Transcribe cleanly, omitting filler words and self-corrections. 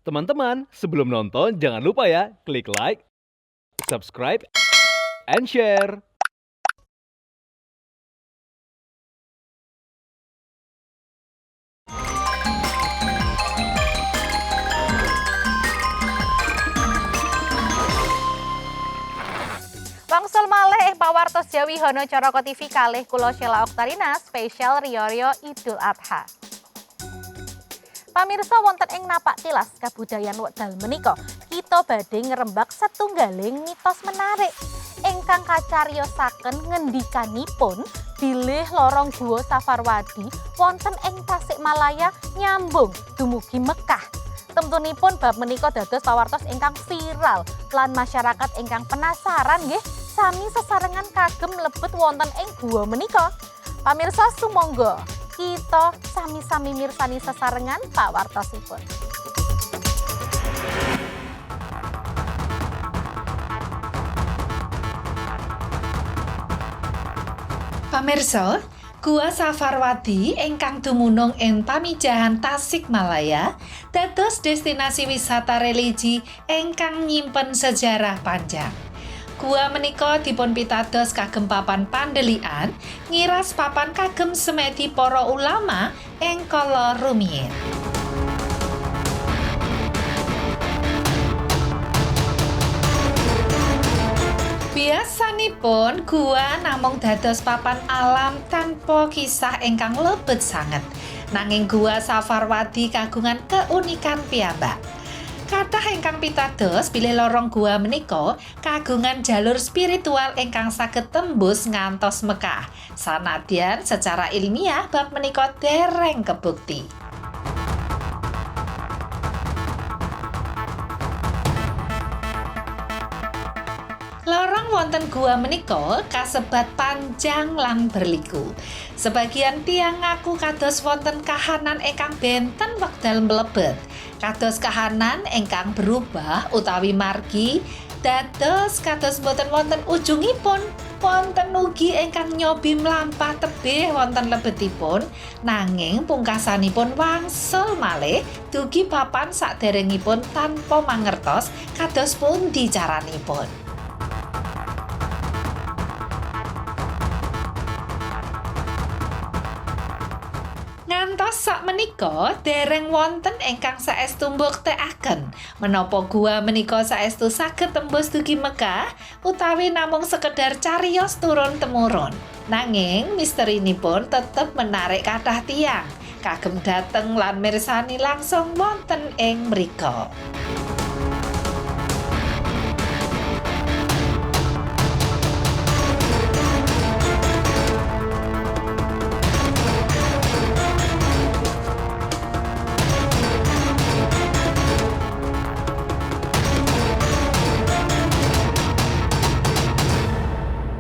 Teman-teman, sebelum nonton jangan lupa ya klik like, subscribe, and share. Wangsul malih pawartos Jawi Hono Coroko TV kalih kula Sheila Oktarina spesial Rioyo Idul Adha. Pamirsa wonten ing napak tilas kabudayan wekdal menika kita badhe ngrembak setunggaling mitos menarik ingkang kacariyosaken ngendikanipun bilih lorong Guwa Safarwadi wonten ing Tasikmalaya nyambung dumugi Mekah. Temtunipun bab menika dados pawartos ingkang viral lan masyarakat ingkang penasaran nggih sami sesarengan kagem mlebet wonten ing guwa menika. Pamirsa sumangga kita sami-sami mirsani sesarengan pawartosipun. Pamirsa, Guwa Safarwadi ingkang dumunung ing Pamijahan Tasikmalaya dados destinasi wisata religi ingkang nyimpen sejarah panjang. Guwa menika dipun pitados kagem papan pandhelikan, ngiras papan kagem semedi para ulama ing kala rumiyin. Biasanipun guwa namung dados papan alam tanpa kisah ingkang lebet sanget. Nanging Guwa Safarwadi kagungan keunikan piyambak. Kathah ingkang pitados bilih lorong guwa menika kagungan jalur spiritual ingkang saged tembus ngantos Mekah. Sanadyan secara ilmiah bab menika dereng kebukti. Lorong wonten guwa menika kasebat panjang lan berliku. Sebagian tiang ngaku kados wonten kahanan ingkang benten wekdal mlebet. Kados kahanan ingkang berubah utawi margi, dados kados boten wonten ujungipun. Wonten ugi ingkang nyobi mlampah tebih wonten lebetipun, nanging pungkasanipun wangsul malih dugi papan saderengipun tanpa mangertos kados pundi caranipun. Ngantos sakmenika dereng wonten ingkang saestu mbuktekaken menapa guwa menika saestu saged tembus dugi Mekah utawi namung sekedar cariyos turun temurun. Nanging misterinipun tetep menarik kathah tiyang kagem dateng lan mirsani langsung wonten ing mrika.